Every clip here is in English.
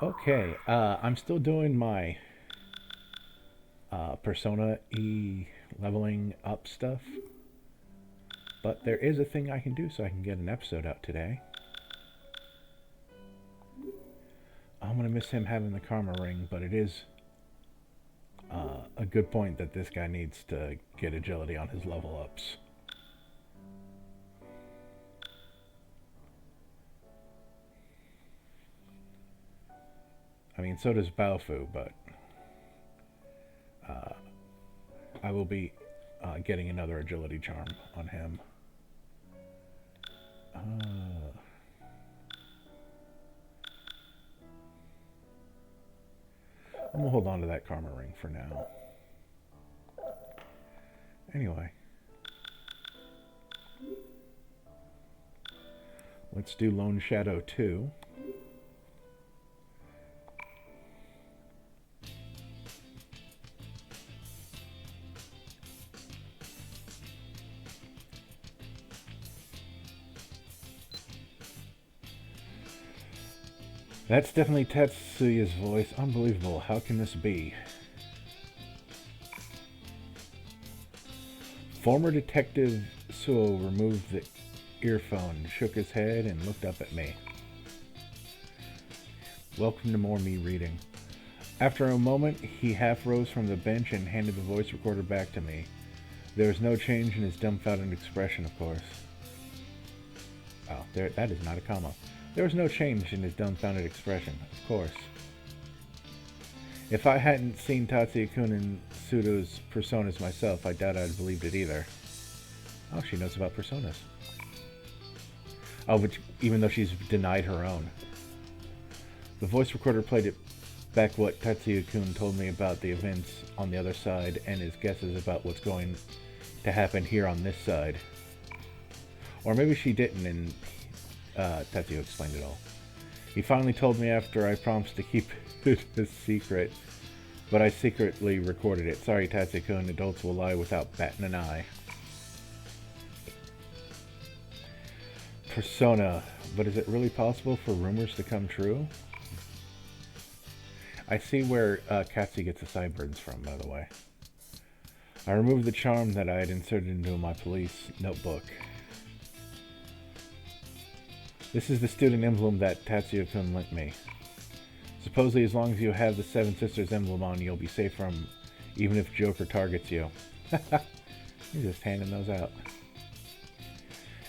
Okay, I'm still doing my Persona E leveling up stuff, but there is a thing I can do so I can get an episode out today. I'm gonna miss him having the karma ring, but it is a good point that this guy needs to get agility on his level ups. I mean, so does Baofu, but uh, I will be getting another agility charm on him. Uh, I'm gonna hold on to that karma ring for now. Anyway, let's do Lone Shadow 2. That's definitely Tatsuya's voice. Unbelievable. How can this be? Former Detective Suo removed the earphone, shook his head, and looked up at me. Welcome to more me reading. After a moment, he half rose from the bench and handed the voice recorder back to me. There was no change in his dumbfounded expression, of course. Oh, that is not a comma. There was no change in his dumbfounded expression, of course. If I hadn't seen Tatsuya-kun and Pseudo's personas myself, I doubt I'd have believed it either. Oh, she knows about personas. Oh, but even though she's denied her own. The voice recorder played it back what Tatsuya-kun told me about the events on the other side and his guesses about what's going to happen here on this side. Or maybe she didn't and Tatsuya explained it all. He finally told me after I promised to keep it a secret, but I secretly recorded it. Sorry, Tatsuya-kun, adults will lie without batting an eye. Persona, but is it really possible for rumors to come true? I see where Katsu gets the sideburns from, by the way. I removed the charm that I had inserted into my police notebook. This is the student emblem that Tatsuya-kun lent me. Supposedly, as long as you have the Seven Sisters emblem on, you'll be safe from even if Joker targets you. He's just handing those out.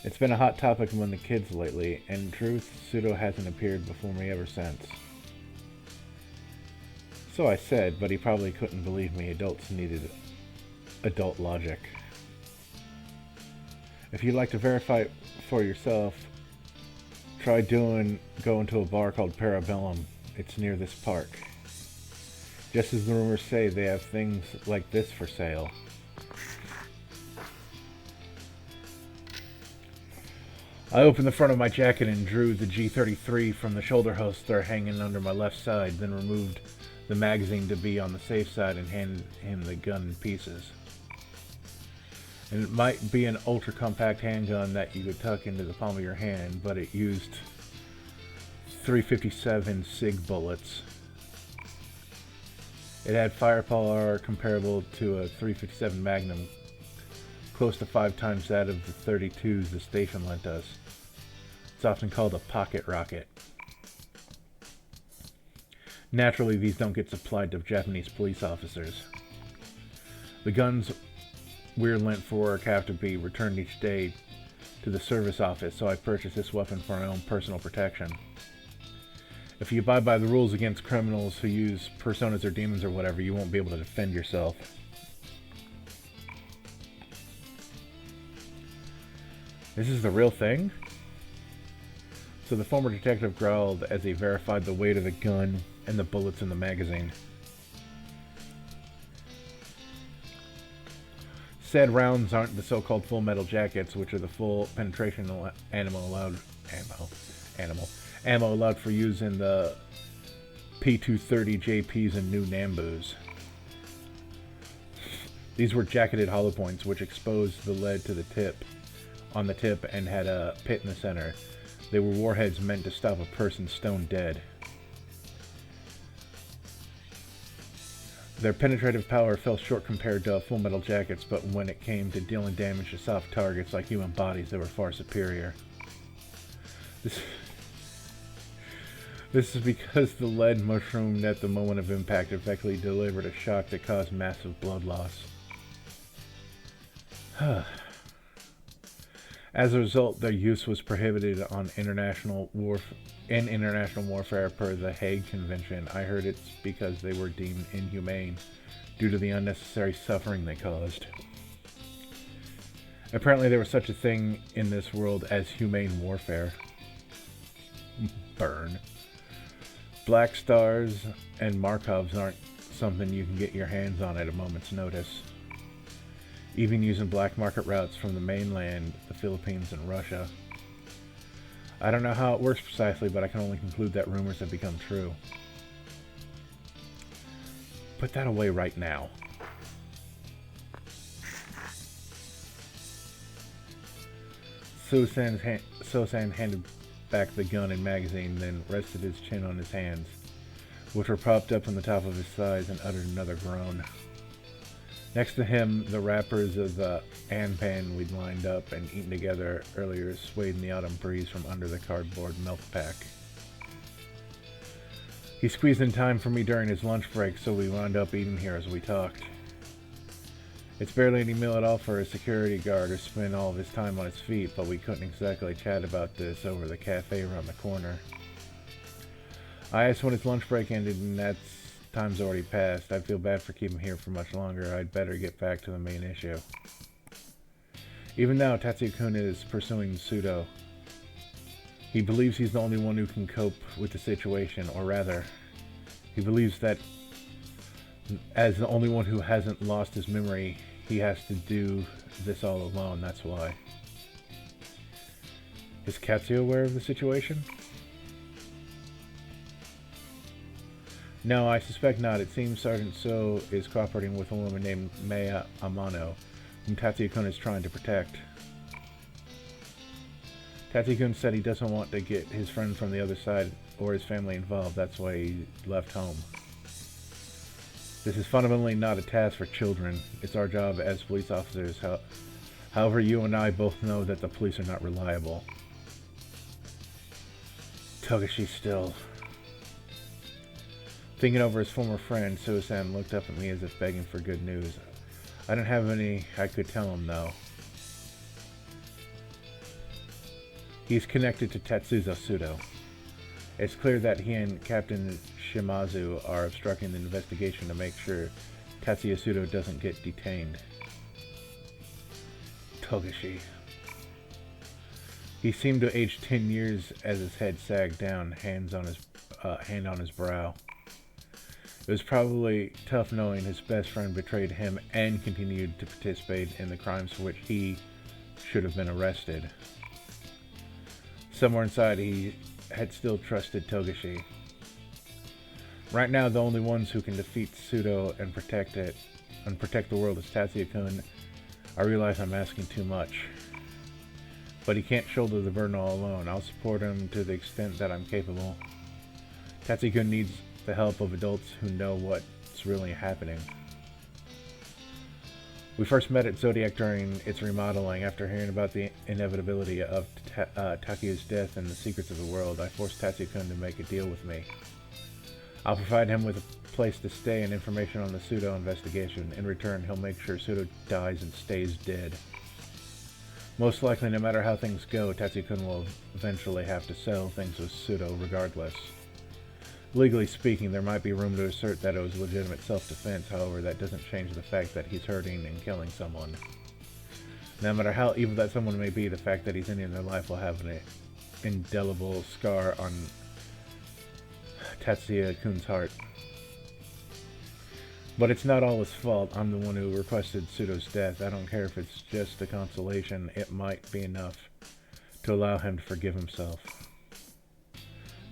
It's been a hot topic among the kids lately, and in truth, Pseudo hasn't appeared before me ever since. So I said, but he probably couldn't believe me. Adults needed adult logic. If you'd like to verify it for yourself, try going to a bar called Parabellum. It's near this park. Just as the rumors say, they have things like this for sale. I opened the front of my jacket and drew the G33 from the shoulder holster hanging under my left side, then removed the magazine to be on the safe side and handed him the gun in pieces. And it might be an ultra-compact handgun that you could tuck into the palm of your hand, but it used 357 SIG bullets. It had firepower comparable to a 357 Magnum, close to 5 times that of the 32s the station lent us. It's often called a pocket rocket. Naturally, these don't get supplied to Japanese police officers. The guns we're lent for work have to be returned each day to the service office, so I purchased this weapon for my own personal protection. If you abide by the rules against criminals who use personas or demons or whatever, you won't be able to defend yourself. This is the real thing? So the former detective growled as he verified the weight of the gun and the bullets in the magazine. Said rounds aren't the so-called full metal jackets, which are the full penetration ammo allowed for use in the P230 JPs and new Nambus. These were jacketed hollow points, which exposed the lead to the tip, on the tip, and had a pit in the center. They were warheads meant to stop a person stone dead. Their penetrative power fell short compared to Full Metal Jacket's, but when it came to dealing damage to soft targets like human bodies, they were far superior. This is because the lead mushroomed at the moment of impact effectively delivered a shock that caused massive blood loss. As a result, their use was prohibited on international warfare per the Hague Convention. I heard it's because they were deemed inhumane due to the unnecessary suffering they caused. Apparently there was such a thing in this world as humane warfare. Burn. Black stars and Markovs aren't something you can get your hands on at a moment's notice. Even using black market routes from the mainland, the Philippines, and Russia. I don't know how it works precisely, but I can only conclude that rumors have become true. Put that away right now. So-san handed back the gun and magazine, then rested his chin on his hands, which were propped up on the top of his thighs, and uttered another groan. Next to him, the wrappers of the anpan we'd lined up and eaten together earlier swayed in the autumn breeze from under the cardboard milk pack. He squeezed in time for me during his lunch break, so we wound up eating here as we talked. It's barely any meal at all for a security guard to spend all of his time on his feet, but we couldn't exactly chat about this over the cafe around the corner. I asked when his lunch break ended, and that's time's already passed. I'd feel bad for keeping him here for much longer. I'd better get back to the main issue. Even now, Tatsuya-kun is pursuing Pseudo. He believes he's the only one who can cope with the situation, or rather, he believes that as the only one who hasn't lost his memory, he has to do this all alone, that's why. Is Katsuya aware of the situation? No, I suspect not. It seems Sergeant So is cooperating with a woman named Maya Amano, whom Tatsuya-kun is trying to protect. Tatsuya-kun said he doesn't want to get his friend from the other side or his family involved. That's why he left home. This is fundamentally not a task for children. It's our job as police officers. However, you and I both know that the police are not reliable. Togashi still. Thinking over his former friend, Susan looked up at me as if begging for good news. I don't have any I could tell him, though. He's connected to Tatsuya Pseudo. It's clear that he and Captain Shimazu are obstructing the investigation to make sure Tatsuya Pseudo doesn't get detained. Togashi. He seemed to age 10 years as his head sagged down, hand on his brow. It was probably tough knowing his best friend betrayed him and continued to participate in the crimes for which he should have been arrested. Somewhere inside, he had still trusted Togashi. Right now, the only ones who can defeat Pseudo and protect the world is Tatsuya-kun. I realize I'm asking too much. But he can't shoulder the burden all alone. I'll support him to the extent that I'm capable. Tatsuya-kun needs the help of adults who know what's really happening. We first met at Zodiac during its remodeling. After hearing about the inevitability of Takuya's death and the secrets of the world, I forced Tatsuya-kun to make a deal with me. I'll provide him with a place to stay and information on the Pseudo investigation. In return, he'll make sure Pseudo dies and stays dead. Most likely, no matter how things go, Tatsuya-kun will eventually have to settle things with Pseudo regardless. Legally speaking, there might be room to assert that it was legitimate self-defense. However, that doesn't change the fact that he's hurting and killing someone. No matter how evil that someone may be, the fact that he's ending their life will have an indelible scar on Tatsuya-kun's heart. But it's not all his fault. I'm the one who requested Pseudo's death. I don't care if it's just a consolation. It might be enough to allow him to forgive himself.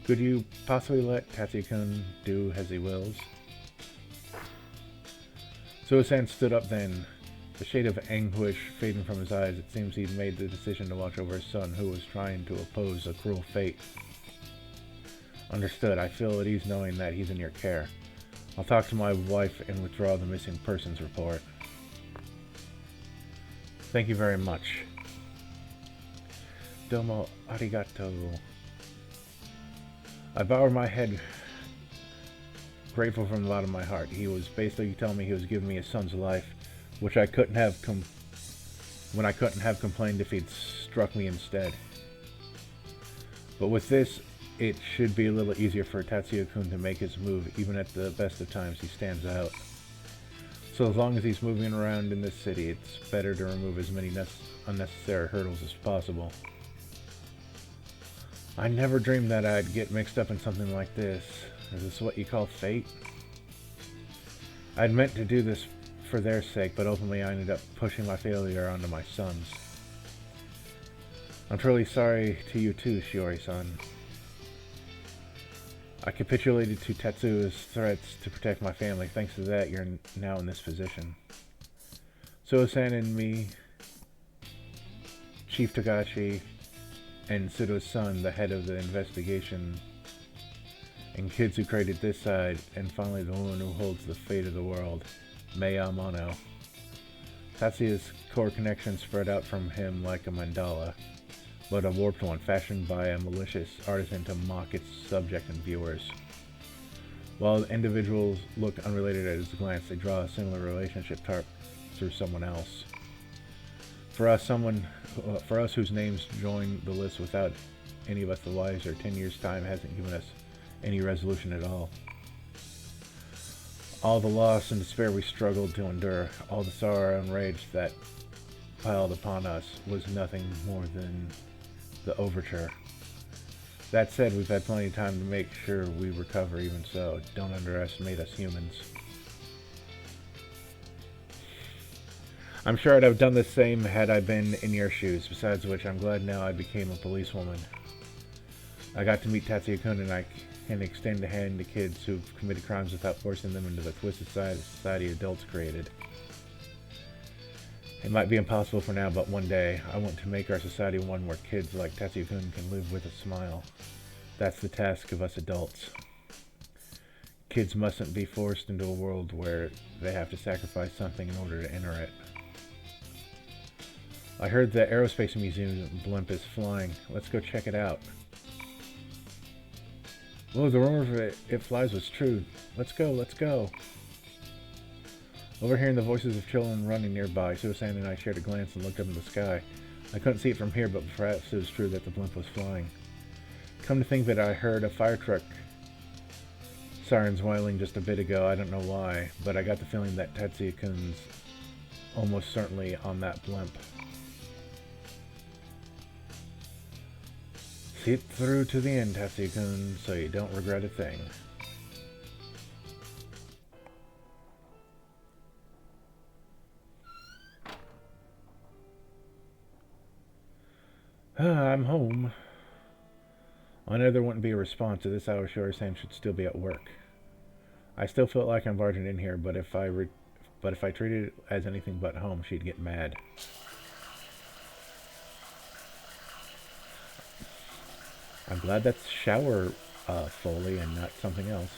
Could you possibly let Tatsuya-kun do as he wills? Suo-san stood up then, the shade of anguish fading from his eyes. It seems he'd made the decision to watch over his son, who was trying to oppose a cruel fate. Understood. I feel at ease knowing that he's in your care. I'll talk to my wife and withdraw the missing persons report. Thank you very much. Domo arigato. I bowed my head, grateful from the bottom of my heart. He was basically telling me he was giving me his son's life, which I couldn't have when I couldn't have complained if he'd struck me instead. But with this, it should be a little easier for Tatsuya-kun to make his move. Even at the best of times, he stands out. So as long as he's moving around in this city, it's better to remove as many unnecessary hurdles as possible. I never dreamed that I'd get mixed up in something like this. Is this what you call fate? I'd meant to do this for their sake, but ultimately I ended up pushing my failure onto my sons. I'm truly sorry to you too, Shiori-san. I capitulated to Tetsuya's threats to protect my family. Thanks to that, you're now in this position. Suo-san and me, Chief Togashi, and Sudo's son, the head of the investigation, and kids who created this side, and finally the woman who holds the fate of the world, Mei Amano. Tatsuya's core connections spread out from him like a mandala, but a warped one fashioned by a malicious artisan to mock its subject and viewers. While individuals look unrelated at his glance, they draw a similar relationship through someone else. For us whose names join the list without any of us the wiser, 10 years' time hasn't given us any resolution at all. All the loss and despair we struggled to endure, all the sorrow and rage that piled upon us, was nothing more than the overture. That said, we've had plenty of time to make sure we recover. Even so, don't underestimate us humans. I'm sure I'd have done the same had I been in your shoes, besides which I'm glad now I became a policewoman. I got to meet Tatsuya-kun, and I can extend a hand to kids who've committed crimes without forcing them into the twisted society adults created. It might be impossible for now, but one day, I want to make our society one where kids like Tatsuya-kun can live with a smile. That's the task of us adults. Kids mustn't be forced into a world where they have to sacrifice something in order to enter it. I heard the Aerospace Museum blimp is flying. Let's go check it out. Whoa, the rumor of it flies was true. Let's go, let's go. Overhearing the voices of children running nearby, Susan and I shared a glance and looked up in the sky. I couldn't see it from here, but perhaps it was true that the blimp was flying. Come to think of it, I heard a fire truck sirens wailing just a bit ago. I don't know why, but I got the feeling that Tatsuya-kun's almost certainly on that blimp. See it through to the end, Tatsuya-kun, so you don't regret a thing. I'm home. I know there wouldn't be a response to this hour. Shiori-san should still be at work. I still felt like I'm barging in here, but if I treated it as anything but home, she'd get mad. I'm glad that's shower Foley and not something else.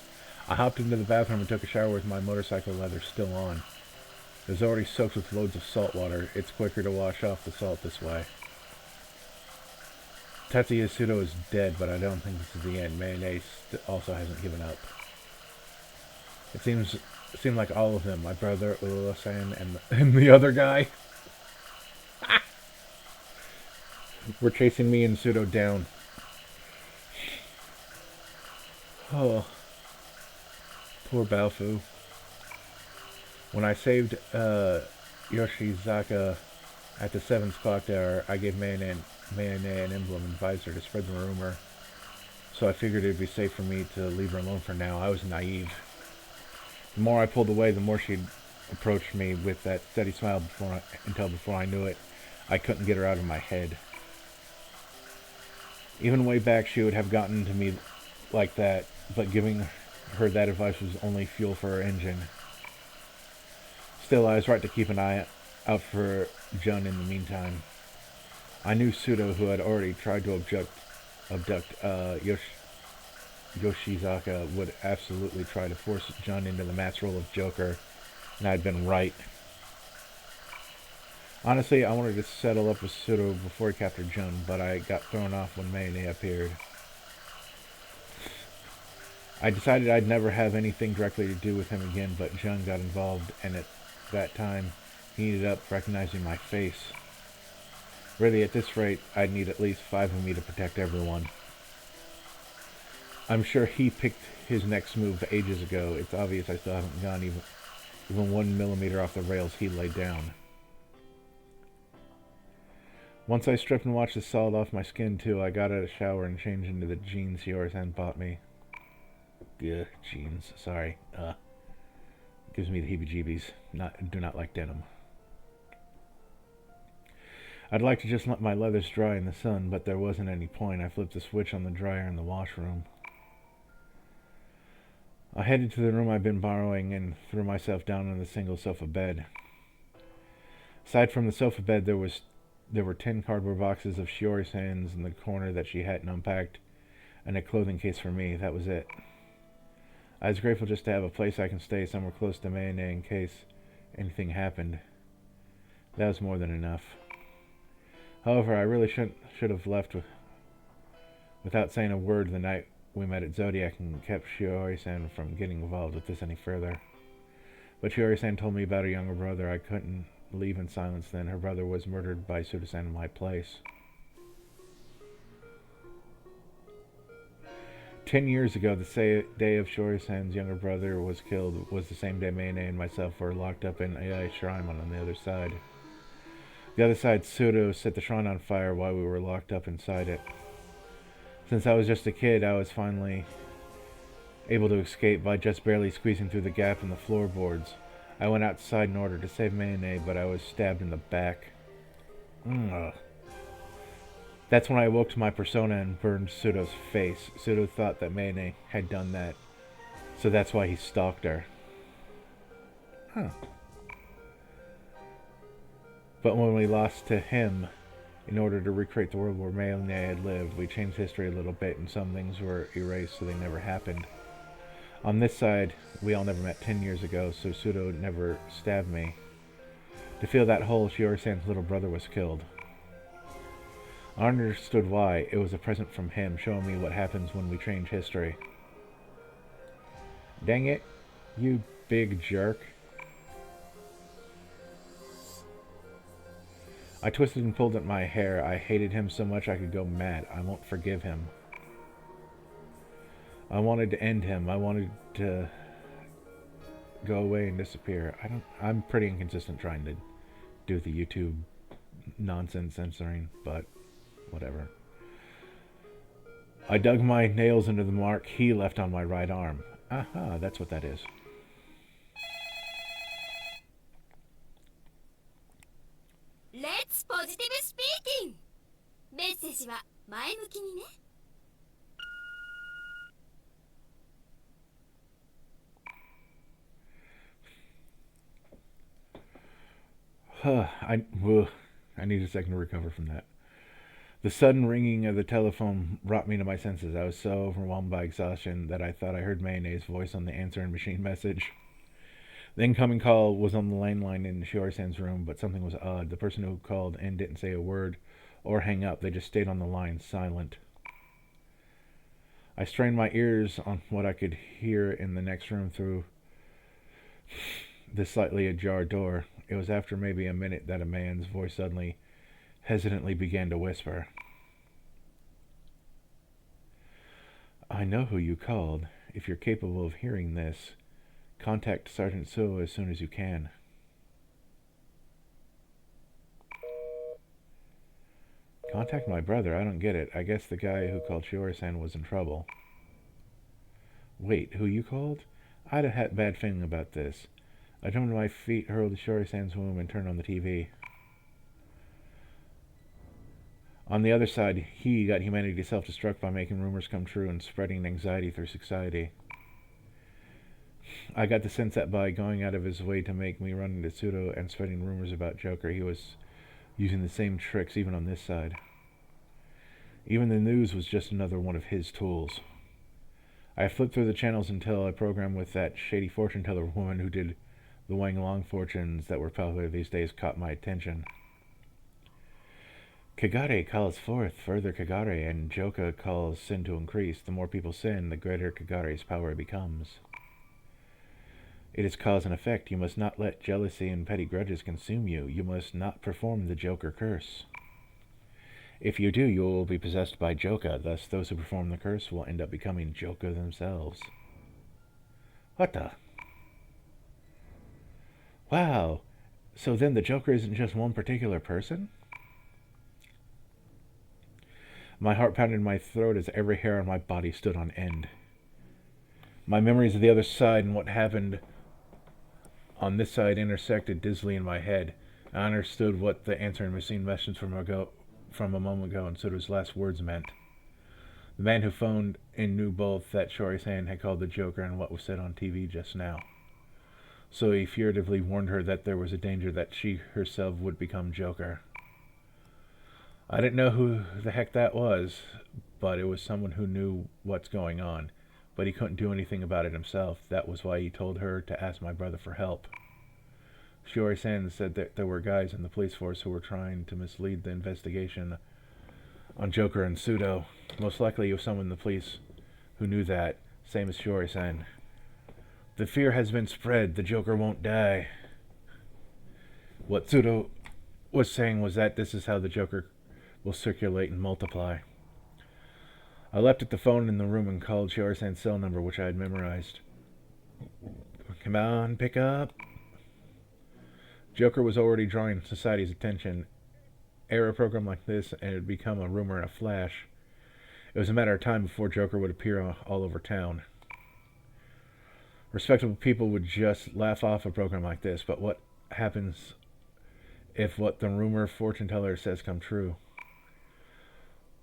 I hopped into the bathroom and took a shower with my motorcycle leather still on. It was already soaked with loads of salt water. It's quicker to wash off the salt this way. Tatsuya Sudo is dead, but I don't think this is the end. Mayonnaise also hasn't given up. It seemed like all of them, my brother, Ula-san, and the other guy, were chasing me and Sudo down. Oh, poor Baofu. When I saved Yoshizaka at the 7th clock hour, I gave Mayonnaise an emblem and advised her to spread the rumor, so I figured it would be safe for me to leave her alone for now. I was naive. The more I pulled away, the more she'd approach me with that steady smile until before I knew it, I couldn't get her out of my head. Even way back, she would have gotten to me like that, but giving her that advice was only fuel for her engine. Still, I was right to keep an eye out for Jun in the meantime. I knew Sudo, who had already tried to abduct Yoshizaka would absolutely try to force Jun into the mask role of Joker, and I'd been right. Honestly, I wanted to settle up with Pseudo before he captured Jun, but I got thrown off when Mayne appeared. I decided I'd never have anything directly to do with him again, but Jun got involved, and at that time, he ended up recognizing my face. Really, at this rate, I'd need at least 5 of me to protect everyone. I'm sure he picked his next move ages ago. It's obvious I still haven't gone even 1 millimeter off the rails he laid down. Once I stripped and washed the salt off my skin too, I got out of the shower and changed into the jeans Shiori-san bought me. Ugh, jeans. Sorry. Gives me the heebie-jeebies. Do not like denim. I'd like to just let my leathers dry in the sun, but there wasn't any point. I flipped the switch on the dryer in the washroom. I headed to the room I'd been borrowing and threw myself down on the single sofa bed. Aside from the sofa bed, there were 10 cardboard boxes of Shiori-san's in the corner that she hadn't unpacked, and a clothing case for me. That was it. I was grateful just to have a place I can stay somewhere close to Mayne in case anything happened. That was more than enough. However, I really should have left without saying a word the night we met at Zodiac and kept Shiori-san from getting involved with this any further. But Shiori-san told me about her younger brother. I couldn't leave in silence then. Her brother was murdered by Suda-san in my place. 10 years ago, the day of Shiori-san's younger brother was killed was the same day Mayne and myself were locked up in AI Shrine on the other side. The other side, Pseudo set the shrine on fire while we were locked up inside it. Since I was just a kid, I was finally able to escape by just barely squeezing through the gap in the floorboards. I went outside in order to save Mayne, but I was stabbed in the back. That's when I awoke to my persona and burned Pseudo's face. Pseudo thought that Mayne had done that, so that's why he stalked her. Huh. But when we lost to him, in order to recreate the world where Mayne had lived, we changed history a little bit and some things were erased so they never happened. On this side, we all never met 10 years ago, so Pseudo never stabbed me. To fill that hole, Shiori-san's little brother was killed. I understood why. It was a present from him, showing me what happens when we change history. Dang it, you big jerk. I twisted and pulled at my hair. I hated him so much I could go mad. I won't forgive him. I wanted to end him. I wanted to go away and disappear. I'm pretty inconsistent trying to do the YouTube nonsense censoring, but whatever. I dug my nails into the mark he left on my right arm. Aha, that's what that is. Let's positive speaking. メッセージは前向きにね。I need a second to recover from that. The sudden ringing of the telephone brought me to my senses. I was so overwhelmed by exhaustion that I thought I heard Mayonnaise voice on the answering machine message. The incoming call was on the landline in Shiori-san's room, but something was odd. The person who called in didn't say a word or hang up. They just stayed on the line, silent. I strained my ears on what I could hear in the next room through the slightly ajar door. It was after maybe a minute that a man's voice suddenly, hesitantly began to whisper. I know who you called. If you're capable of hearing this, contact Sergeant So as soon as you can. Contact my brother? I don't get it. I guess the guy who called Shiori-san was in trouble. Wait, who you called? I had a bad feeling about this. I jumped to my feet, hurled to Shiori-san's womb, and turned on the TV. On the other side, he got humanity self-destruct by making rumors come true and spreading anxiety through society. I got the sense that by going out of his way to make me run into Pseudo and spreading rumors about Joker, he was using the same tricks even on this side. Even the news was just another one of his tools. I flipped through the channels until I programmed with that shady fortune teller woman who did the Wang Long fortunes that were popular these days caught my attention. Kagare calls forth further Kagare, and Joka calls sin to increase. The more people sin, the greater Kagare's power becomes. It is cause and effect. You must not let jealousy and petty grudges consume you. You must not perform the Joker curse. If you do, you will be possessed by Joka. Thus, those who perform the curse will end up becoming Joka themselves. What the? Wow. So then the Joker isn't just one particular person? My heart pounded in my throat as every hair on my body stood on end. My memories of the other side and what happened on this side intersected dizzily in my head. I understood what the answering machine message from a moment ago and Sudo's last words meant. The man who phoned in knew both that Shiori-san had called the Joker and what was said on TV just now. So he furtively warned her that there was a danger that she herself would become Joker. I didn't know who the heck that was, but it was someone who knew what's going on. But he couldn't do anything about it himself. That was why he told her to ask my brother for help. Shiori-san said that there were guys in the police force who were trying to mislead the investigation on Joker and Sudo. Most likely it was someone in the police who knew that, same as Shiori-san. The fear has been spread. The Joker won't die. What Sudo was saying was that this is how the Joker will circulate and multiply. I left at the phone in the room and called Shiori-san's cell number, which I had memorized. Come on, pick up. Joker was already drawing society's attention. Air a program like this, and it would become a rumor in a flash. It was a matter of time before Joker would appear all over town. Respectable people would just laugh off a program like this, but what happens if what the rumor fortune teller says come true?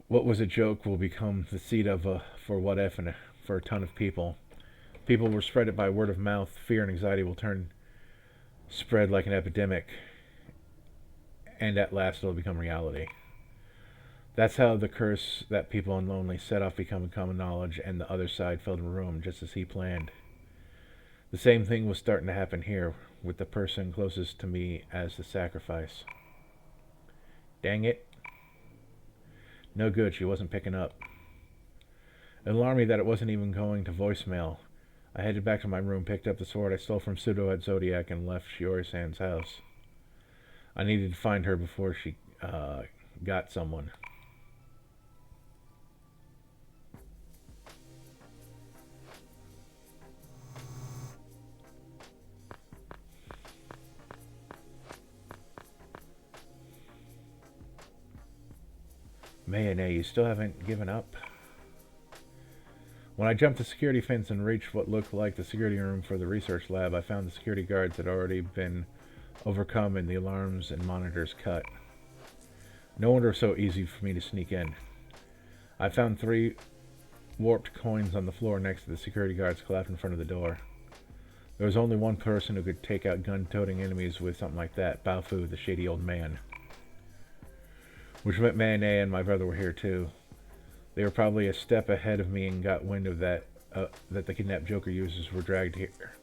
What was a joke will become the seed of a for what if and for a ton of people. People will spread it by word of mouth. Fear and anxiety will spread like an epidemic, and at last it'll become reality. That's how the curse that people unlonely set off become common knowledge, and the other side filled the room just as he planned. The same thing was starting to happen here, with the person closest to me as the sacrifice. Dang it. No good, she wasn't picking up. It alarmed me that it wasn't even going to voicemail. I headed back to my room, picked up the sword I stole from Sudo at Zodiac, and left Shiori-san's house. I needed to find her before she got someone. Mayonnaise, you still haven't given up? When I jumped the security fence and reached what looked like the security room for the research lab, I found the security guards had already been overcome and the alarms and monitors cut. No wonder it was so easy for me to sneak in. I found 3 warped coins on the floor next to the security guards collapsed in front of the door. There was only one person who could take out gun-toting enemies with something like that, Baofu, the shady old man. Which meant Mayonnaise and my brother were here too. They were probably a step ahead of me and got wind of that the kidnapped Joker users were dragged here.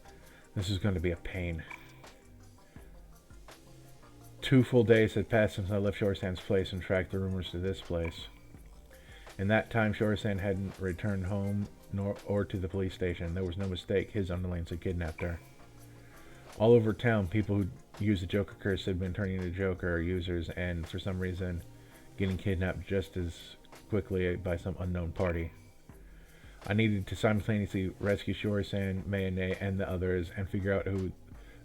This is going to be a pain. 2 full days had passed since I left Shiori-san's place and tracked the rumors to this place. In that time, Shiori-san hadn't returned home or to the police station. There was no mistake, his underlings had kidnapped her. All over town, people who used the Joker curse had been turning into Joker users and, for some reason, getting kidnapped just as quickly by some unknown party. I needed to simultaneously rescue Shiori-san, Mayonnaise, and the others, and figure out who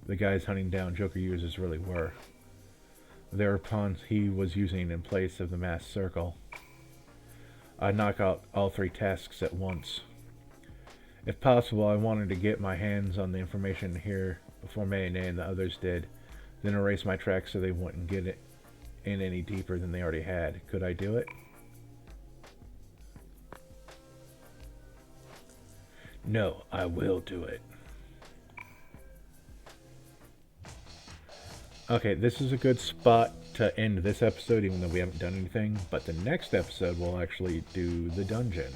the guys hunting down Joker users really were. They were pawns he was using in place of the masked circle. I'd knock out all 3 tasks at once. If possible, I wanted to get my hands on the information here before Mayonnaise and the others did, then erase my tracks so they wouldn't get it in any deeper than they already had. Could I do it? No, I will do it. Okay, this is a good spot to end this episode, even though we haven't done anything, but the next episode we'll actually do the dungeon.